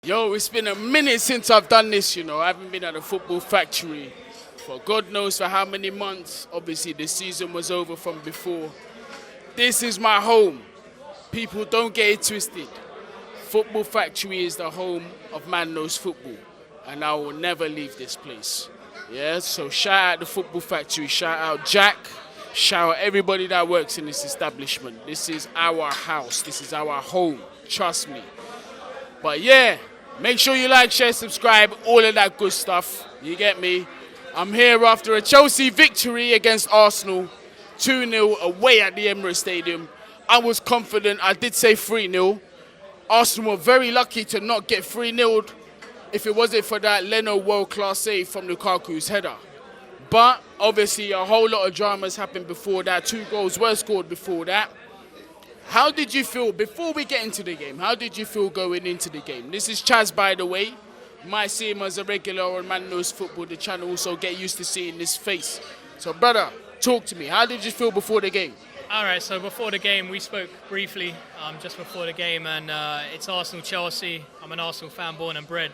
Yo, it's been a minute since I've done this, I haven't been at a football factory for God knows for how many months. Obviously, the season was over from before. This is my home. People, don't get it twisted. Football Factory is the home of Man Knows Football, and I will never leave this place. Yeah, so shout out the Football Factory, shout out Jack, shout out everybody that works in this establishment. This is our house, this is our home, trust me. But yeah, make sure you like, share, subscribe, all of that good stuff. You get me? I'm here after a Chelsea victory against Arsenal, 2-0 away at the Emirates Stadium. I was confident. I did say 3-0. Arsenal were very lucky to not get 3-0'd if it wasn't for that Leno world-class save from Lukaku's header. But obviously a whole lot of dramas happened before that. 2 goals were scored before that. How did you feel, before we get into the game, how did you feel going into the game? This is Chaz, by the way. You might see him as a regular on Man Knows Football, the channel, so get used to seeing this face. So, brother, talk to me. How did you feel before the game? All right, so before the game, we spoke briefly just before the game, and it's Arsenal-Chelsea. I'm an Arsenal fan, born and bred,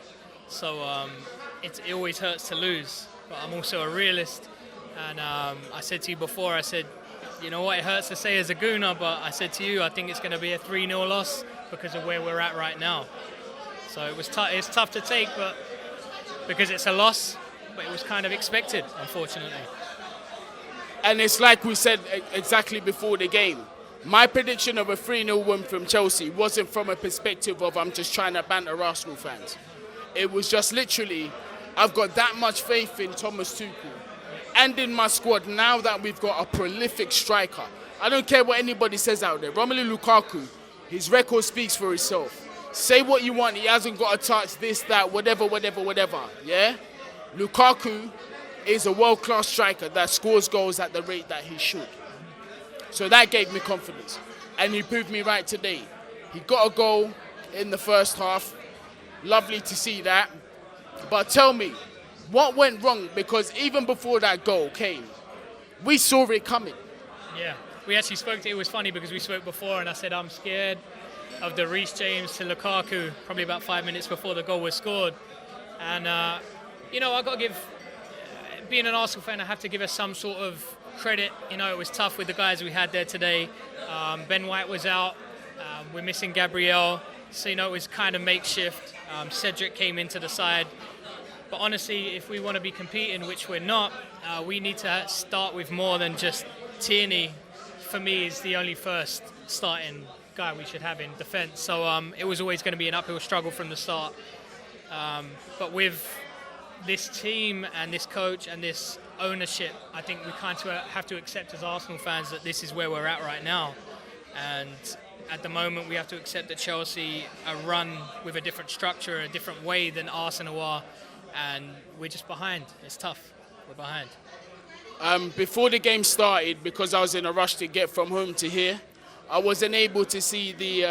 so it always hurts to lose. But I'm also a realist, and I said to you before, I said, you know what, it hurts to say as a Gooner, but I said to you, I think it's going to be a 3-0 loss because of where we're at right now. So it's tough to take, but because it's a loss, but it was kind of expected, unfortunately. And it's like we said exactly before the game. My prediction of a 3-0 win from Chelsea wasn't from a perspective of I'm just trying to banter Arsenal fans. It was just literally, I've got that much faith in Thomas Tuchel and in my squad now that we've got a prolific striker. I don't care what anybody says out there. Romelu Lukaku, his record speaks for itself. Say what you want, he hasn't got to touch this, that, whatever, yeah? Lukaku is a world-class striker that scores goals at the rate that he should. So that gave me confidence. And he proved me right today. He got a goal in the first half. Lovely to see that. But tell me, what went wrong? Because even before that goal came, we saw it coming. Yeah, we actually spoke to it. It was funny because we spoke before and I said I'm scared of the Reece James to Lukaku probably about 5 minutes before the goal was scored. And, I got to give, being an Arsenal fan, I have to give us some sort of credit. It was tough with the guys we had there today. Ben White was out. We're missing Gabriel. So, it was kind of makeshift. Cedric came into the side. But honestly, if we want to be competing, which we're not, we need to start with more than just Tierney. For me, is the only first starting guy we should have in defence. So it was always going to be an uphill struggle from the start. But with this team and this coach and this ownership, I think we kind of have to accept as Arsenal fans that this is where we're at right now. And at the moment, we have to accept that Chelsea are run with a different structure, a different way than Arsenal are. And we're just behind. It's tough. We're behind. Before the game started, because I was in a rush to get from home to here, I wasn't able to see the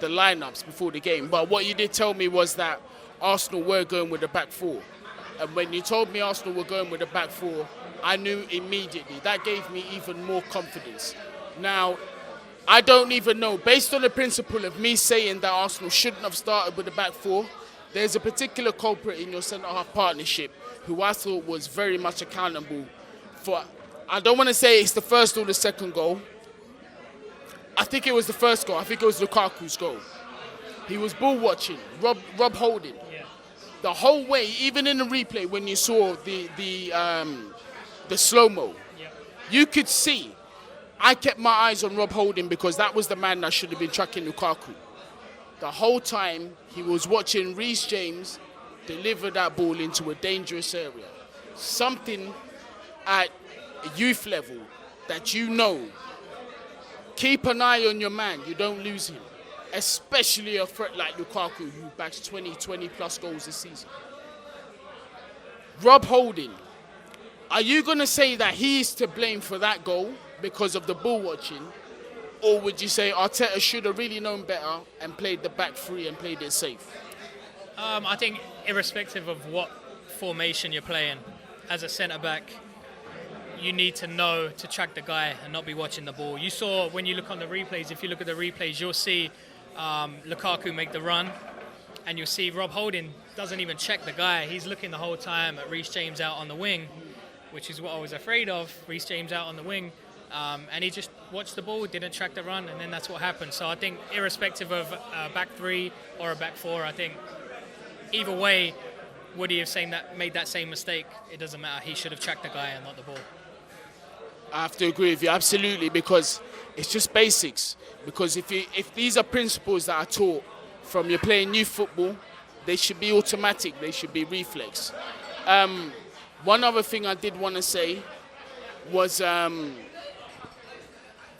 lineups before the game. But what you did tell me was that Arsenal were going with the back four. And when you told me Arsenal were going with the back four, I knew immediately. That gave me even more confidence. Now, I don't even know. Based on the principle of me saying that Arsenal shouldn't have started with the back four, there's a particular culprit in your centre-half partnership who I thought was very much accountable for, I don't want to say it's the first or the second goal. I think it was the first goal. I think it was Lukaku's goal. He was ball watching, Rob Holding. Yeah. The whole way, even in the replay, when you saw the slow-mo, Yeah. you could see, I kept my eyes on Rob Holding because that was the man that should have been tracking Lukaku. The whole time, he was watching Reece James deliver that ball into a dangerous area. Something at youth level that keep an eye on your man, you don't lose him. Especially a threat like Lukaku, who backs 20 plus goals this season. Rob Holding, are you going to say that he's to blame for that goal because of the ball watching? Or would you say Arteta should have really known better and played the back three and played it safe? I think irrespective of what formation you're playing, as a centre-back, you need to know to track the guy and not be watching the ball. You saw when you look on the replays, if you look at the replays, you'll see Lukaku make the run and you'll see Rob Holding doesn't even check the guy. He's looking the whole time at Reece James out on the wing, which is what I was afraid of. Reece James out on the wing, and he just watched the ball, didn't track the run, and then that's what happened. So I think irrespective of a back three or a back four, I think either way, would he have made that same mistake? It doesn't matter. He should have tracked the guy and not the ball. I have to agree with you, absolutely, because it's just basics. Because if these are principles that are taught from you're playing youth football, they should be automatic, they should be reflex. One other thing I did want to say was,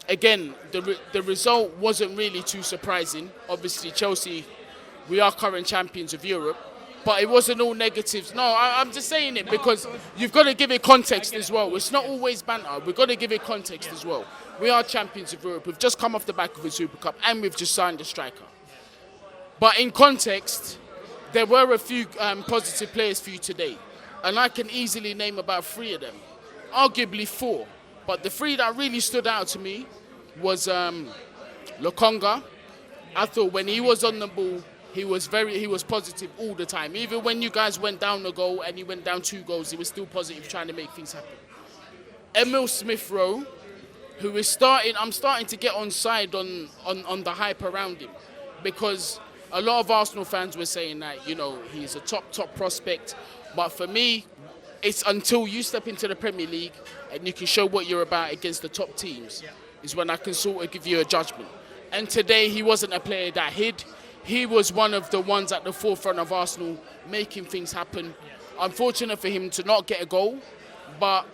again, the result wasn't really too surprising. Obviously, Chelsea, we are current champions of Europe, but it wasn't all negatives. No, I'm just saying it because you've got to give it context as well. It's not always banter. We've got to give it context as well. We are champions of Europe. We've just come off the back of a Super Cup and we've just signed a striker. But in context, there were a few positive players for you today. And I can easily name about 3 of them. Arguably 4. But the 3 that really stood out to me was Lokonga. I thought when he was on the ball, he was positive all the time. Even when you guys went down a goal and he went down 2 goals, he was still positive, trying to make things happen. Emil Smith-Rowe, who is I'm starting to get on side on the hype around him, because a lot of Arsenal fans were saying that, he's a top prospect. But for me, it's until you step into the Premier League and you can show what you're about against the top teams, is when I can sort of give you a judgment. And today, he wasn't a player that hid. He was one of the ones at the forefront of Arsenal making things happen. Unfortunate for him to not get a goal, but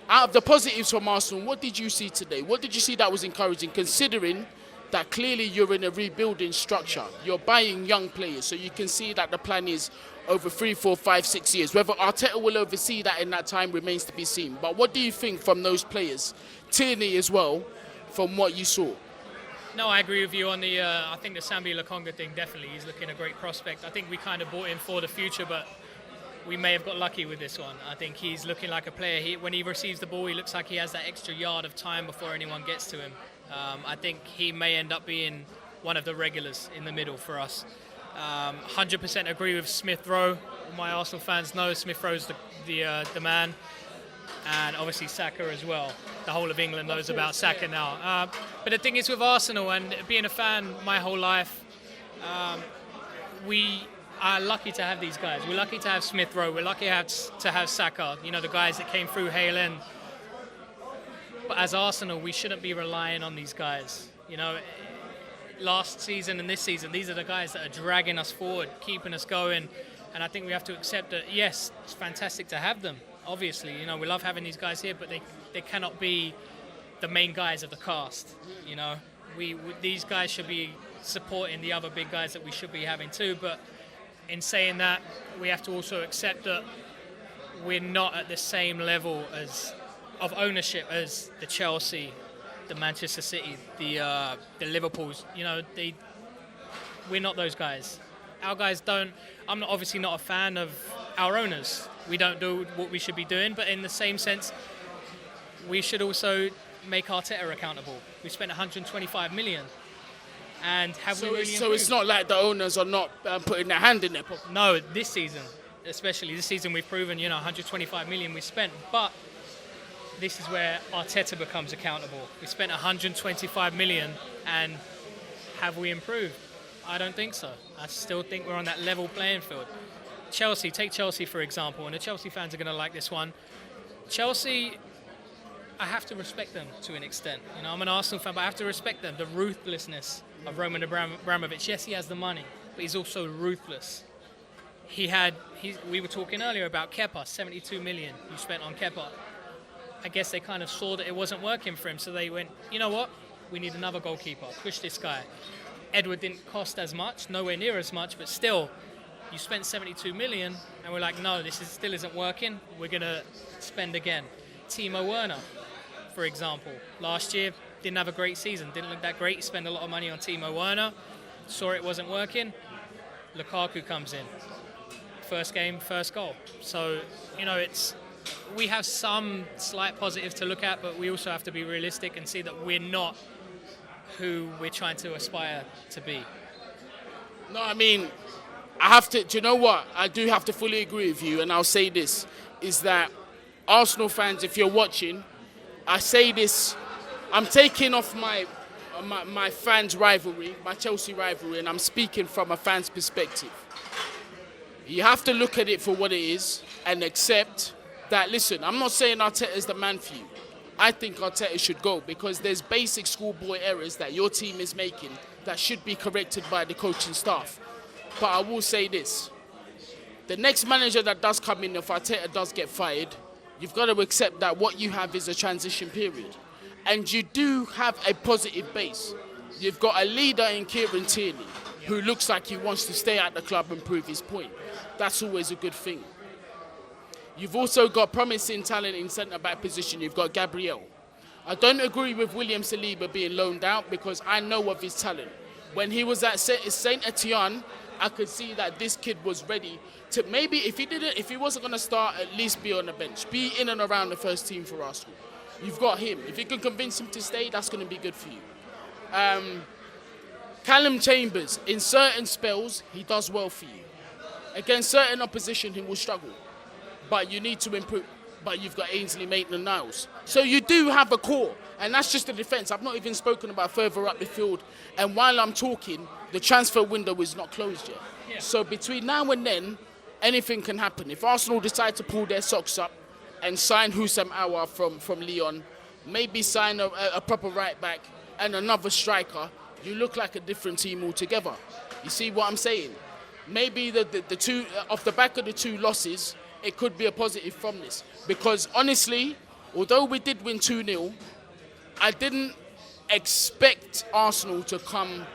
out of the positives from Arsenal, what did you see today? What did you see that was encouraging, considering that clearly you're in a rebuilding structure? You're buying young players, so you can see that the plan is over 3, 4, 5, 6 years. Whether Arteta will oversee that in that time remains to be seen. But what do you think from those players? Tierney as well, from what you saw. No, I agree with you on the, I think the Sambi Lokonga thing, definitely. He's looking a great prospect. I think we kind of bought him for the future, but we may have got lucky with this one. I think he's looking like a player. When he receives the ball, he looks like he has that extra yard of time before anyone gets to him. I think he may end up being one of the regulars in the middle for us. 100% agree with Smith-Rowe. My Arsenal fans know Smith-Rowe's the man. And obviously Saka as well. The whole of England knows about Saka now. But the thing is with Arsenal, and being a fan my whole life, we are lucky to have these guys. We're lucky to have Smith-Rowe. We're lucky to have Saka, the guys that came through Hale End. But as Arsenal, we shouldn't be relying on these guys. Last season and this season, these are the guys that are dragging us forward, keeping us going. And I think we have to accept that, yes, it's fantastic to have them. Obviously, we love having these guys here, but they cannot be the main guys of the cast. These guys should be supporting the other big guys that we should be having too. But in saying that, we have to also accept that we're not at the same level of ownership as the Chelsea, the Manchester City, the Liverpools. We're not those guys. Our guys don't. I'm obviously not a fan of our owners. We don't do what we should be doing, but in the same sense, we should also make Arteta accountable. We spent 125 million, and have we really improved? So it's not like the owners are not putting their hand in their pocket. No, this season, especially this season, we've proven 125 million we spent, but this is where Arteta becomes accountable. We spent 125 million, and have we improved? I don't think so. I still think we're on that level playing field. Chelsea, take Chelsea for example, and the Chelsea fans are going to like this one. Chelsea, I have to respect them to an extent. I'm an Arsenal fan, but I have to respect them. The ruthlessness of Roman Abramovich. Yes, he has the money, but he's also ruthless. We were talking earlier about Kepa, 72 million you spent on Kepa. I guess they kind of saw that it wasn't working for him, so they went, you know what? We need another goalkeeper. Push this guy. Edward didn't cost as much, nowhere near as much, but still, you spent 72 million, and we're like, no, this still isn't working. We're going to spend again. Timo Werner, for example, last year didn't have a great season, didn't look that great. You spend a lot of money on Timo Werner, saw it wasn't working. Lukaku comes in. First game, first goal. So, we have some slight positives to look at, but we also have to be realistic and see that we're not who we're trying to aspire to be. No, I mean, I have to, do you know what? I do have to fully agree with you, and I'll say this, is that Arsenal fans, if you're watching, I say this, I'm taking off my fans' rivalry, my Chelsea rivalry, and I'm speaking from a fan's perspective. You have to look at it for what it is and accept that, listen, I'm not saying Arteta is the man for you. I think Arteta should go because there's basic schoolboy errors that your team is making that should be corrected by the coaching staff. But I will say this. The next manager that does come in, if Arteta does get fired, you've got to accept that what you have is a transition period. And you do have a positive base. You've got a leader in Kieran Tierney who looks like he wants to stay at the club and prove his point. That's always a good thing. You've also got promising talent in centre-back position. You've got Gabriel. I don't agree with William Saliba being loaned out because I know of his talent. When he was at Saint Etienne, I could see that this kid was ready to maybe, if he wasn't going to start, at least be on the bench, be in and around the first team for Arsenal. You've got him. If you can convince him to stay, that's going to be good for you. Callum Chambers, in certain spells, he does well for you. Against certain opposition, he will struggle. But you need to improve. But you've got Ainsley, Maitland-Niles. So you do have a core, and that's just the defence. I've not even spoken about further up the field. And while I'm talking, the transfer window is not closed yet. Yeah. So between now and then, anything can happen. If Arsenal decide to pull their socks up and sign Houssam Aouar from Lyon, maybe sign a proper right back and another striker, you look like a different team altogether. You see what I'm saying? Maybe the two, off the back of the two losses, it could be a positive from this. Because honestly, although we did win 2-0, I didn't expect Arsenal to come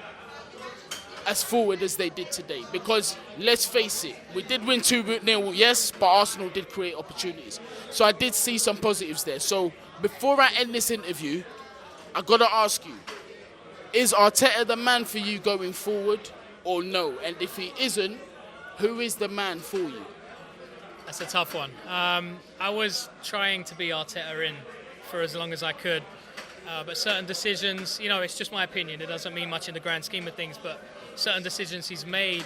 as forward as they did today. Because let's face it, we did win 2-0, yes, but Arsenal did create opportunities. So I did see some positives there. So before I end this interview, I got to ask you, is Arteta the man for you going forward or no? And if he isn't, who is the man for you? That's a tough one. I was trying to be Arteta in for as long as I could. But certain decisions, it's just my opinion. It doesn't mean much in the grand scheme of things, but certain decisions he's made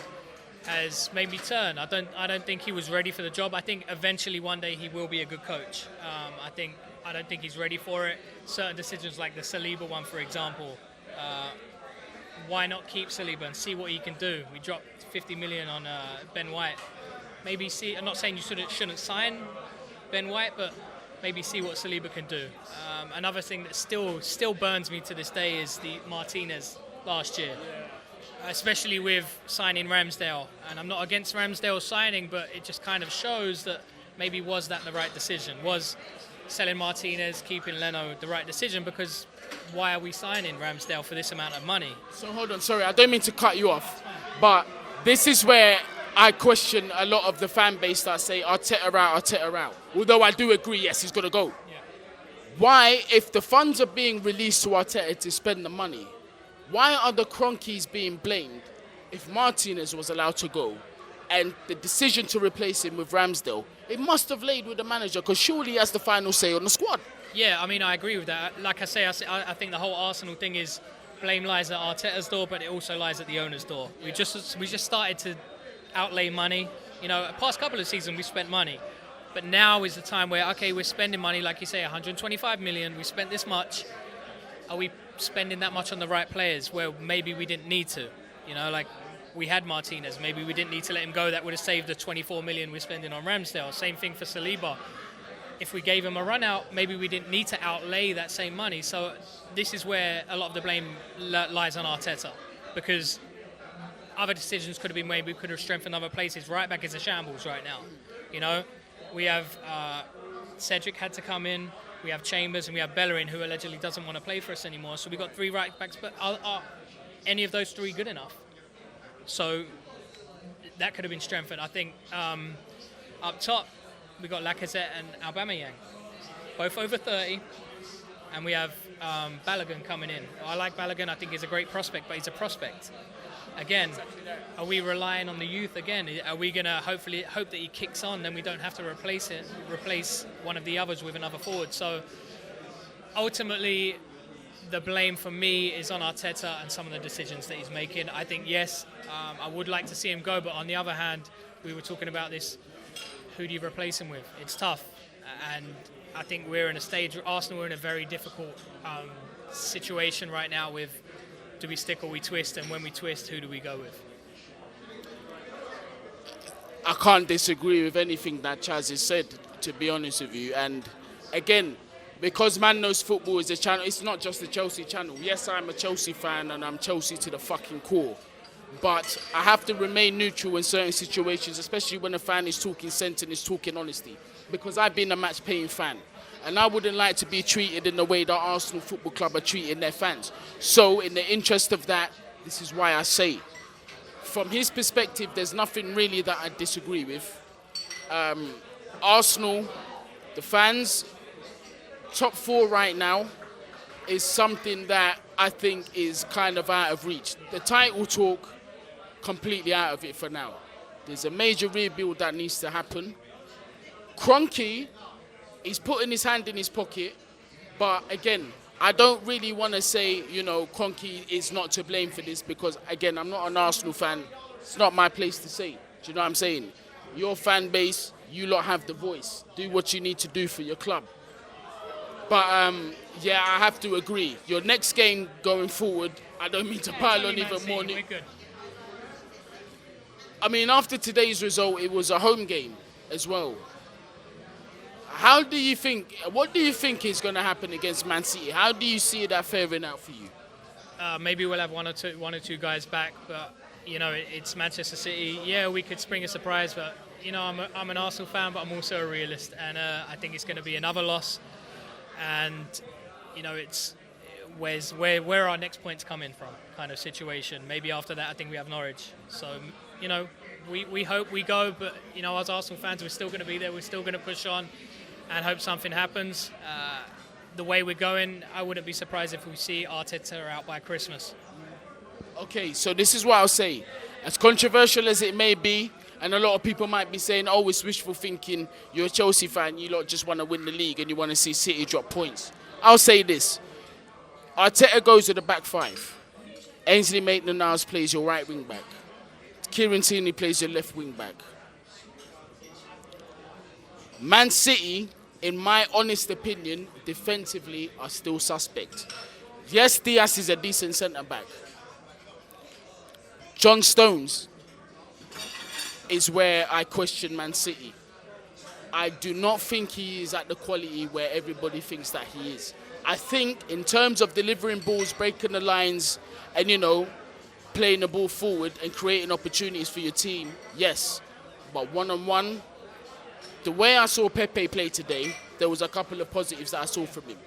has made me turn. I don't think he was ready for the job. I think eventually one day he will be a good coach. I don't think he's ready for it. Certain decisions like the Saliba one, for example, why not keep Saliba and see what he can do? We dropped 50 million on Ben White. Maybe see. I'm not saying you shouldn't sign Ben White, but maybe see what Saliba can do. Another thing that still burns me to this day is the Martinez last year, especially with signing Ramsdale. And I'm not against Ramsdale signing, but it just kind of shows that maybe was that the right decision? Was selling Martinez, keeping Leno the right decision? Because why are we signing Ramsdale for this amount of money? So hold on, sorry, I don't mean to cut you off, but this is where I question a lot of the fan base that say Arteta out. Although I do agree, yes, he's got to go. Yeah. Why, if the funds are being released to Arteta to spend the money, why are the Cronkies being blamed if Martinez was allowed to go and the decision to replace him with Ramsdale, it must have laid with the manager because surely he has the final say on the squad. Yeah, I mean, I agree with that. Like I say, I think the whole Arsenal thing is blame lies at Arteta's door, but it also lies at the owner's door. We just started to outlay money. The past couple of seasons we spent money, but now is the time where, okay, we're spending money, like you say, 125 million, we spent this much. Are we spending that much on the right players where maybe we didn't need to? Like we had Martinez, maybe we didn't need to let him go. That would have saved the 24 million we're spending on Ramsdale. Same thing for Saliba. If we gave him a run out, maybe we didn't need to outlay that same money. So this is where a lot of the blame lies on Arteta, because other decisions could have been made. We could have strengthened other places. Right back is a shambles right now. We have Cedric had to come in. We have Chambers and we have Bellerin, who allegedly doesn't want to play for us anymore. So we got 3 right backs, but are any of those 3 good enough? So that could have been strengthened. I think up top we got Lacazette and Aubameyang, both over 30, and we have Balogun coming in. I like Balogun. I think he's a great prospect, but he's a prospect. Again, are we relying on the youth again? Are we going to hopefully hope that he kicks on, then we don't have to replace one of the others with another forward? So ultimately, the blame for me is on Arteta and some of the decisions that he's making. I think, yes, I would like to see him go, but on the other hand, we were talking about this, who do you replace him with? It's tough. And I think we're in a stage, Arsenal are in a very difficult situation right now with, do we stick or we twist? And when we twist, who do we go with? I can't disagree with anything that Chaz has said, to be honest with you. And again, because Man Knows Football is a channel, it's not just the Chelsea channel. Yes, I'm a Chelsea fan and I'm Chelsea to the fucking core. But I have to remain neutral in certain situations, especially when a fan is talking sense and is talking honesty. Because I've been a match-paying fan. And I wouldn't like to be treated in the way that Arsenal Football Club are treating their fans. So in the interest of that, this is why I say, from his perspective, there's nothing really that I disagree with. Arsenal, the fans, top 4 right now is something that I think is kind of out of reach. The title talk, completely out of it for now. There's a major rebuild that needs to happen. Kroenke, he's putting his hand in his pocket, but again, I don't really want to say, Kroenke is not to blame for this because, again, I'm not an Arsenal fan. It's not my place to say. Do you know what I'm saying? Your fan base, you lot have the voice. Do what you need to do for your club. But, yeah, I have to agree. Your next game going forward, I don't mean to pile on even more. I mean, after today's result, it was a home game as well. What do you think is going to happen against Man City? How do you see that faring out for you? Maybe we'll have one or two guys back, but, it's Manchester City. Yeah, we could spring a surprise, but, I'm an Arsenal fan, but I'm also a realist, and I think it's going to be another loss. And, it's where our next point's coming from kind of situation. Maybe after that, I think we have Norwich. So, we hope we go, but, as Arsenal fans, we're still going to be there. We're still going to push on and hope something happens. The way we're going, I wouldn't be surprised if we see Arteta out by Christmas. Okay, so this is what I'll say. As controversial as it may be, and a lot of people might be saying, oh, it's wishful thinking, you're a Chelsea fan, you lot just want to win the league and you want to see City drop points. I'll say this. Arteta goes to the back 5. Ainsley Maitland-Niles plays your right wing back. Kieran Tierney plays your left wing back. Man City, in my honest opinion, defensively are still suspect. Yes, Diaz is a decent centre-back. John Stones is where I question Man City. I do not think he is at the quality where everybody thinks that he is. I think in terms of delivering balls, breaking the lines, and, playing the ball forward and creating opportunities for your team, yes. But one-on-one, the way I saw Pepe play today, there was a couple of positives that I saw from him.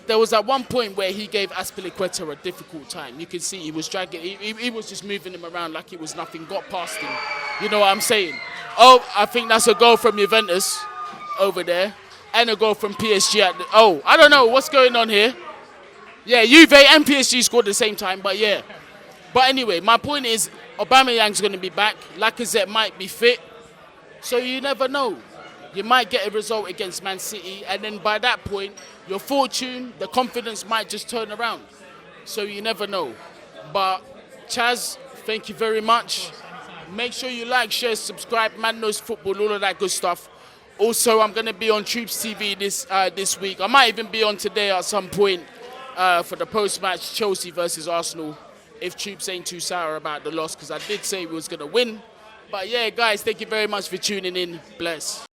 There was at one point where he gave Azpilicueta a difficult time. You can see he was dragging, he was just moving him around like it was nothing, got past him. You know what I'm saying? Oh, I think that's a goal from Juventus over there. And a goal from PSG I don't know what's going on here. Yeah, Juve and PSG scored at the same time, but yeah. But anyway, my point is, Aubameyang's going to be back. Lacazette might be fit. So you never know. You might get a result against Man City, and then by that point, your fortune, the confidence might just turn around. So you never know. But Chaz, thank you very much. Make sure you like, share, subscribe, Man Knows Football, all of that good stuff. Also, I'm going to be on Troops TV this week. I might even be on today at some point for the post-match Chelsea versus Arsenal, if Troops ain't too sour about the loss, because I did say we was going to win. But yeah, guys, thank you very much for tuning in. Bless.